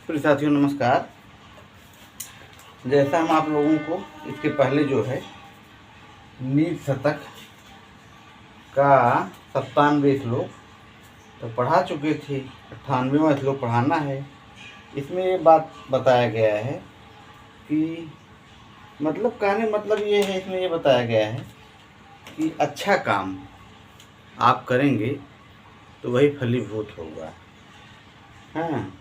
प्रिय साथियों नमस्कार। जैसा हम आप लोगों को इसके पहले जो है नीति शतक का 97 श्लोक तो पढ़ा चुके थे, 98वां श्लोक पढ़ाना है। इसमें ये बात बताया गया है कि मतलब कहने मतलब ये है, इसमें ये बताया गया है कि अच्छा काम आप करेंगे तो वही फलीभूत होगा। हाँ,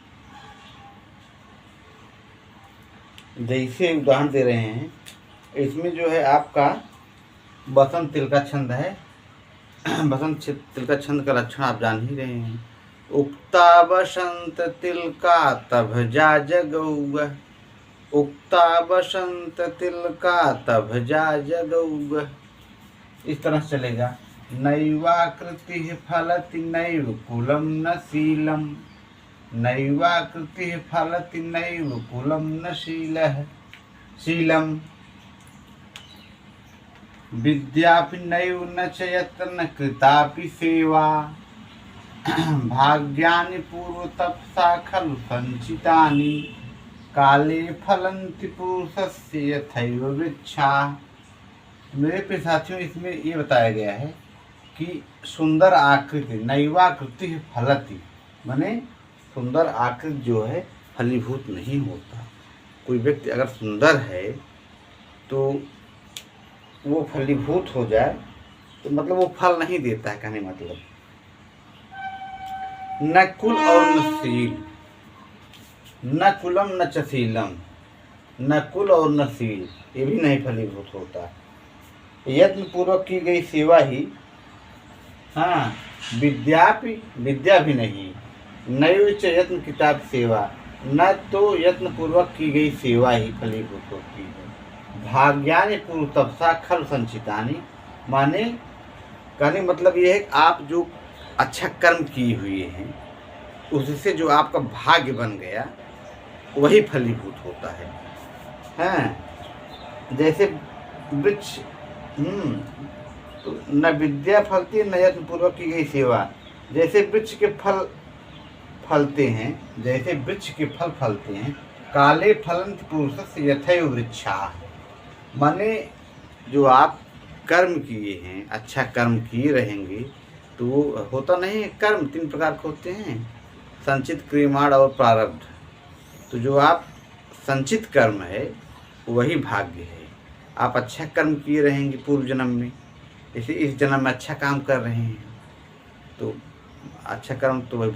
जैसे उदाहरण दे रहे हैं, इसमें जो है आपका बसंत तिल का छंद है। बसंत तिल का छंद का लक्षण आप जान ही रहे हैं। उक्ता बसंत तिल का तब जा जगौगा, उक्ता बसंत तिल का तब जा जगौगा, इस तरह से चलेगा। नैवाकृति फलति नैव कुलम न शीलम, नैवाकृति फलति नैव कुलम न शीलम, विद्यापि नैव न च यत्न कृतापि सेवा, भाग्यानि पूर्वतपसा खलु संचितानि, काले फलन्ति पुरुषस्य यथैव वृक्षा। मेरे प्रिय साथियों, इसमें ये बताया गया है कि सुंदर आकृति नैवाकृति फलति, माने सुंदर आकृति जो है फलीभूत नहीं होता। कोई व्यक्ति अगर सुंदर है तो वो फलीभूत हो जाए तो मतलब वो फल नहीं देता है। कहने मतलब न कुल और न शील, न कुलम न च शीलम, न कुल और न शील, ये भी नहीं फलीभूत होता। यत्न पूर्वक की गई सेवा ही, हाँ, विद्या भी नहीं। नैव च यत्न किताब सेवा, न तो यत्न पूर्वक की गई सेवा ही फलीभूत होती है। भाग्यानि पूर्व तपसा खल संचितानि, माने कहने मतलब ये है कि आप जो अच्छा कर्म किए हुए हैं उससे जो आपका भाग्य बन गया वही फलीभूत होता है। हाँ, जैसे वृक्ष, तो न विद्या फलती न यत्न पूर्वक की गई सेवा। जैसे वृक्ष के फल फलते हैं, जैसे वृक्ष के फल फलते हैं, काले फलंत पुरुषस्य यथैव वृक्षा, माने जो आप कर्म किए हैं, अच्छा कर्म किए रहेंगे तो वो होता नहीं है। कर्म 3 प्रकार के होते हैं, संचित, क्रियमाण और प्रारब्ध। तो जो आप संचित कर्म है वही भाग्य है। आप अच्छा कर्म किए रहेंगे पूर्व जन्म में, जैसे इस जन्म में अच्छा काम कर रहे हैं तो अच्छा कर्म तो वही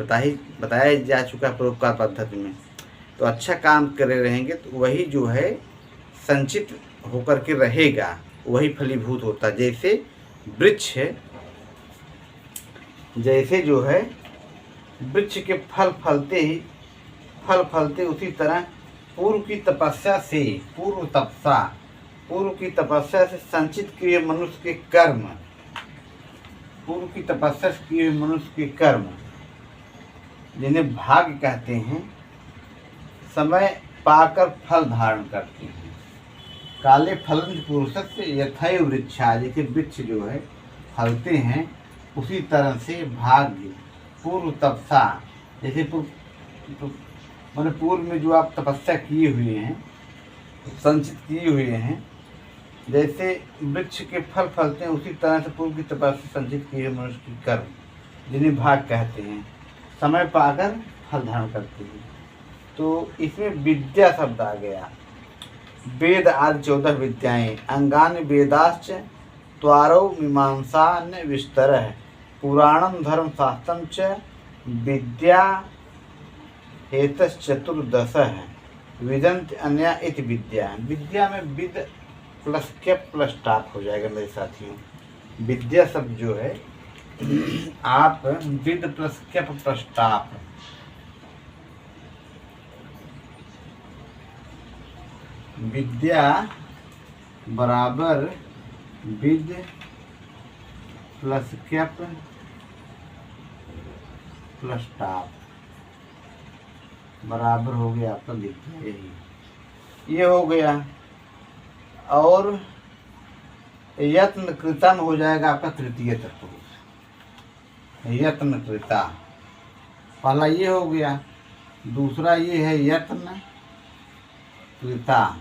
बताया जा चुका है परोपकार पद्धति में। तो अच्छा काम करे रहेंगे तो वही जो है संचित होकर के रहेगा, वही फलीभूत होता। जैसे वृक्ष है, जैसे जो है वृक्ष के फल फलते उसी तरह पूर्व की तपस्या से संचित किए मनुष्य के कर्म, पूर्व की तपस्या से किए मनुष्य के कर्म जिन्हें भाग्य कहते हैं, समय पाकर फल धारण करते हैं। काले फलंत पुरुषस्य यथैव वृक्षा, जैसे वृक्ष जो है फलते हैं उसी तरह से भाग्य पूर्व तपसा, जैसे मैंने पूर्व में जो आप तपस्या किए हुए हैं, संचित किए हुए हैं, जैसे वृक्ष के फल फलते हैं उसी तरह से पूर्व की तपस्या संचित किए मनुष्य की कर्म जिन्हें भाग कहते हैं, समय पाकर फल धारण करते हैं। तो इसमें विद्या शब्द आ गया। वेद आदि 14 विद्याएं, अंगानि वेदाश्च त्वारौ मीमांसा न विस्तरः, पुराणम धर्म शास्त्रम च विद्या हेतश्चतुर्दशः, विदन्ति अन्या इति विद्या। विद्या में विद प्लस के प्लस टाप हो जाएगा मेरे साथियों। विद्या शब्द जो है आप विद प्लस के प्लस टाप, विद्या बराबर with plus cap plus top बराबर हो गया आपका विद्या, यही ये हो गया। और यत्न कृतम हो जाएगा आपका तृतीय तत्पुरुष, यत्न कृता, पहला ये हो गया। दूसरा ये है यत्न कृता।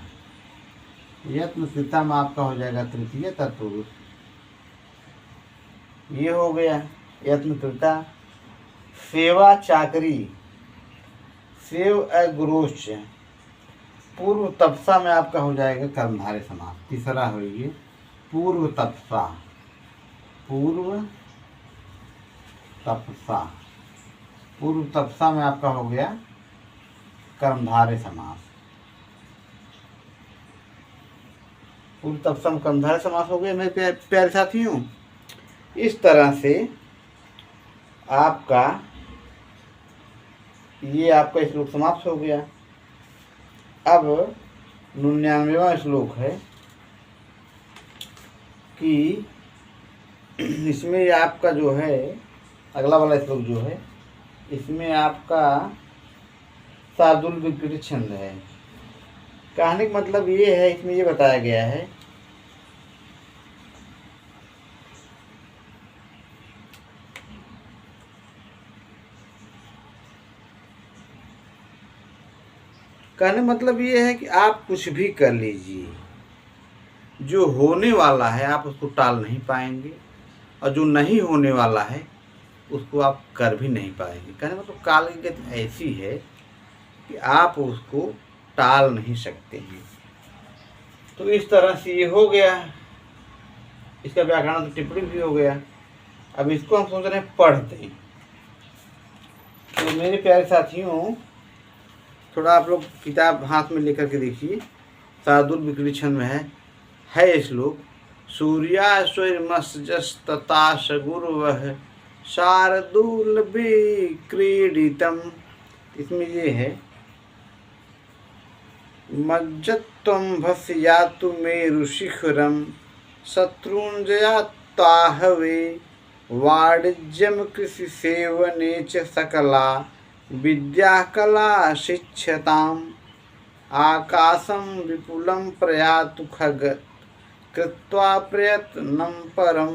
यत्न कृता में आपका हो जाएगा तृतीय तत्पुरुष। ये हो गया यत्न कृता। सेवा चाकरी, सेव अगुरोच, पूर्व तपसा में आपका हो जाएगा कर्मधारय समास। तीसरा हो ये पूर्व तपसा। पूर्व तपसा, पूर्व तपसा में आपका हो गया कर्मधारय समास। पूर्व तपसा में कर्मधारय समास हो गया मेरे प्यारे साथियों। इस तरह से आपका ये आपका श्लोक समाप्त हो गया। अब 99वां श्लोक है कि इसमें आपका जो है अगला वाला श्लोक जो है इसमें आपका शार्दूल विकृत छंद है। कहने का मतलब ये है, इसमें ये बताया गया है कहने मतलब ये है कि आप कुछ भी कर लीजिए, जो होने वाला है आप उसको टाल नहीं पाएंगे, और जो नहीं होने वाला है उसको आप कर भी नहीं पाएंगे। कहने मतलब काल की गति ऐसी है कि आप उसको टाल नहीं सकते हैं। तो इस तरह से ये हो गया, इसका व्याकरण तो टिप्पणी भी हो गया। अब इसको हम सोच रहे हैं पढ़ दें। तो मेरे प्यारे साथियों, थोड़ा आप लोग किताब हाथ में लेकर के देखिए। शार्दूल विकृत छंद में है श्लोक। सूर्याश्वमस्जस्तता सगुर्वः शार्दूल विक्रीडितम्। इसमें ये है मज्जत्वं भस्यातु मेरुशिखरं शत्रुञ्जयात्ताहवे वाणिज्यं कृषि सेवने च सकला विद्या कला शिक्षताम्। आकाशं विपुलं प्रयातु खग कृत्वा प्रयत्नं परं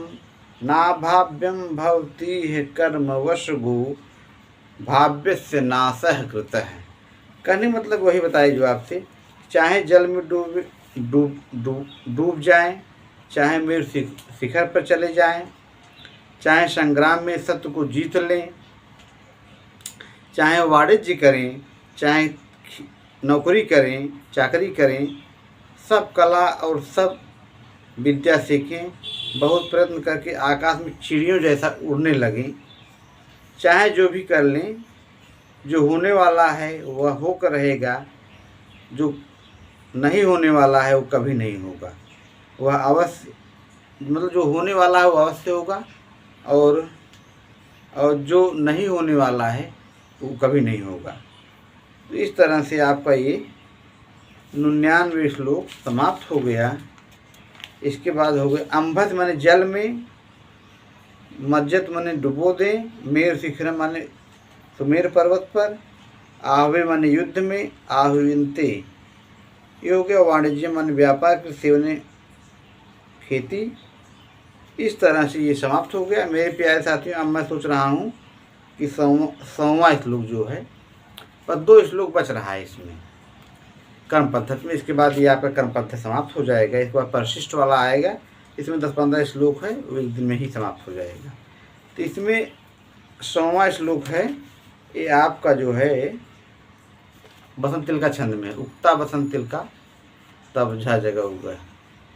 नाभाव्यं भवति कर्मवशगो भाव्यस्य नाशः कृतः। कहने मतलब वही बताइए जो आपसे, चाहे जल में डूब जाएं, चाहे मेरे शिखर पर चले जाएं, चाहे संग्राम में सत्य को जीत लें, चाहे वाणिज्य करें, चाहे नौकरी करें, चाकरी करें, सब कला और सब विद्या सीखें, बहुत प्रयत्न करके आकाश में चिड़ियों जैसा उड़ने लगें, चाहे जो भी कर लें, जो होने वाला है वह होकर रहेगा, जो नहीं होने वाला है वो कभी नहीं होगा। वह अवश्य, मतलब जो होने वाला है वो अवश्य होगा, और जो नहीं होने वाला है वो कभी नहीं होगा। तो इस तरह से आपका ये 99वें श्लोक समाप्त हो गया। इसके बाद हो गए अम्भस माने जल में, मज्जत माने डुबो दें, मेर शिखर माने सुमेर पर्वत पर, आहवे माने युद्ध में, आहुविनते ये हो गया। वाणिज्य माने व्यापार के सेवने खेती। इस तरह से ये समाप्त हो गया मेरे प्यारे साथियों। अब मैं सोच रहा हूँ कि 100वां श्लोक जो है, पर 2 श्लोक बच रहा है इसमें कर्म पद्धति में। इसके बाद ये आपका कर्म पद्धति समाप्त हो जाएगा। इसके बाद परिशिष्ट वाला आएगा, इसमें 10-15 श्लोक है, वो एक दिन में ही समाप्त हो जाएगा। तो इसमें 100वां श्लोक है, ये आपका जो है बसंत तिल का छंद में, उक्ता बसंत तिल का तब झा जगह उगा।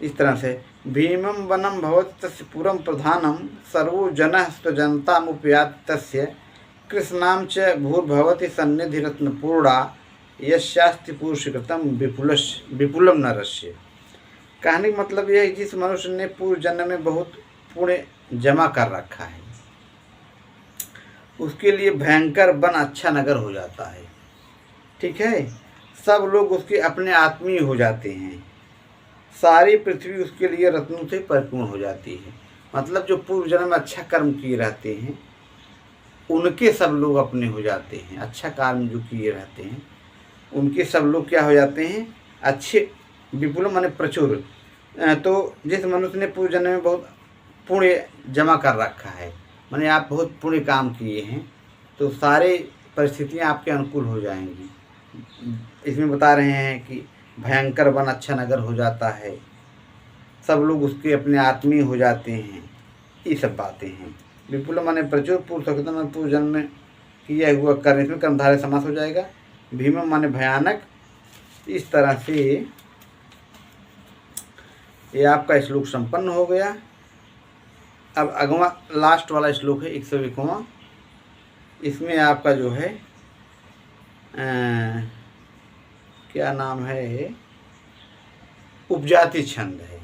इस तरह से भीमं वनम भवति तस्य पुरं प्रधानं सर्वो जनः स्वजनतामुपयाति तस्य कृष्णां च भूर्भवति सन्निधि रत्नपूर्णा यस्यास्ति पुरुषकृतं विपुलम नरस्य। कहने का मतलब यह है जिस मनुष्य ने पूर्व जन्म में बहुत पुण्य जमा कर रखा है, उसके लिए भयंकर वन अच्छा नगर हो जाता है। ठीक है, सब लोग उसके अपने आत्मीय हो जाते हैं, सारी पृथ्वी उसके लिए रत्नों से परिपूर्ण हो जाती है। मतलब जो पूर्व जन्म में अच्छा कर्म किए रहते हैं उनके सब लोग अपने हो जाते हैं। अच्छा कर्म जो किए रहते हैं उनके सब लोग क्या हो जाते हैं, अच्छे, विपुल माने प्रचुर। तो जिस मनुष्य ने पूर्व जन्म में बहुत पुण्य जमा कर रखा है, माने आप बहुत पुण्य काम किए हैं, तो सारे परिस्थितियाँ आपके अनुकूल हो जाएंगी। इसमें बता रहे हैं कि भयंकर वन अच्छा नगर हो जाता है, सब लोग उसके अपने आत्मीय हो जाते हैं, ये सब बातें हैं। विपुल माने प्रचुर, पूर्व सकृतम पूर्व जन्म में किया हुआ कर्म, इसमें कर्मधारय समास हो जाएगा। भीम माने भयानक। इस तरह से ये आपका श्लोक संपन्न हो गया। अब अगवा लास्ट वाला श्लोक है 101वां। इसमें आपका जो है क्या नाम है, उपजाति छंद है।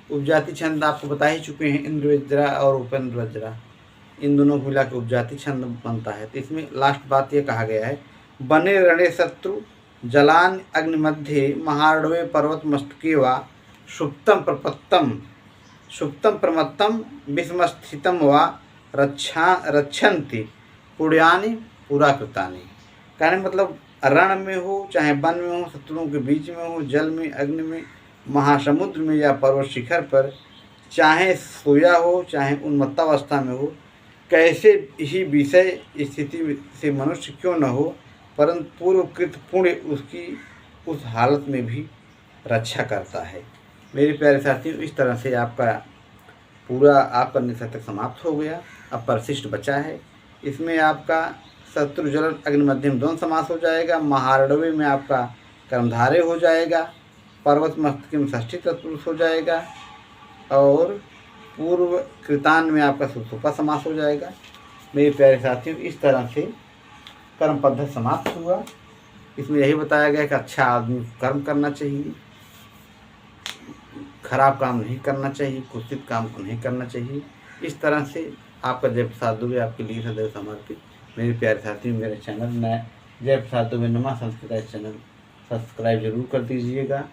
उपजाति छंद आपको बता ही चुके हैं, इंद्र वज्रा और उपेंद्र वज्रा, इन दोनों को मिला के उपजाति छंद बनता है। तो इसमें लास्ट बात ये कहा गया है, बने रणे शत्रु जलान अग्नि मध्य महारडवे पर्वत मस्तके वा सुप्तम प्रमत्तम विस्मस्थितम वा रक्षन्ति पुण्यानि पूरा कृतानि। कहने मतलब रण में हो चाहे वन में हो, शत्रुओं के बीच में हो, जल में, अग्नि में, महासमुद्र में या पर्वत शिखर पर, चाहे सोया हो चाहे उन्मत्तावस्था में हो, कैसे ही विषय स्थिति से मनुष्य क्यों न हो, परंतु पूर्वकृत पुण्य उसकी उस हालत में भी रक्षा करता है। मेरे प्यारे साथियों, इस तरह से आपका पूरा आपका निशतक समाप्त हो गया। अब परिशिष्ट बचा है। इसमें आपका शत्रु जलन अग्नि मध्यम दोनों समास हो जाएगा। महारडवे में आपका कर्मधारय हो जाएगा। पर्वत मस्तके में षष्ठी तत्पुरुष हो जाएगा। और पूर्व कृतान में आपका सुसुपा समास हो जाएगा। मेरे प्यारे साथियों, इस तरह से कर्म पद्धति समाप्त हुआ। इसमें यही बताया गया कि अच्छा आदमी कर्म करना चाहिए, खराब काम नहीं करना चाहिए, कुत्सित काम को नहीं करना चाहिए। इस तरह से आपका जय प्रसाद दुबे आपके लिए सदैव समर्पित। मेरे प्यारे साथियों, मेरे चैनल में जय प्रसाद दुबे नमा संस्कृत चैनल सब्सक्राइब जरूर कर दीजिएगा।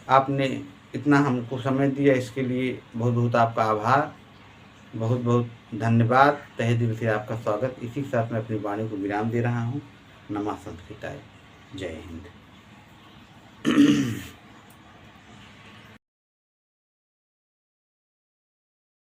आपने इतना हमको समय दिया, इसके लिए बहुत बहुत आपका आभार, बहुत बहुत धन्यवाद। तहे दिल से आपका स्वागत। इसी के साथ मैं अपनी वाणी को विराम दे रहा हूँ। नमः संस्कृताय। जय हिंद।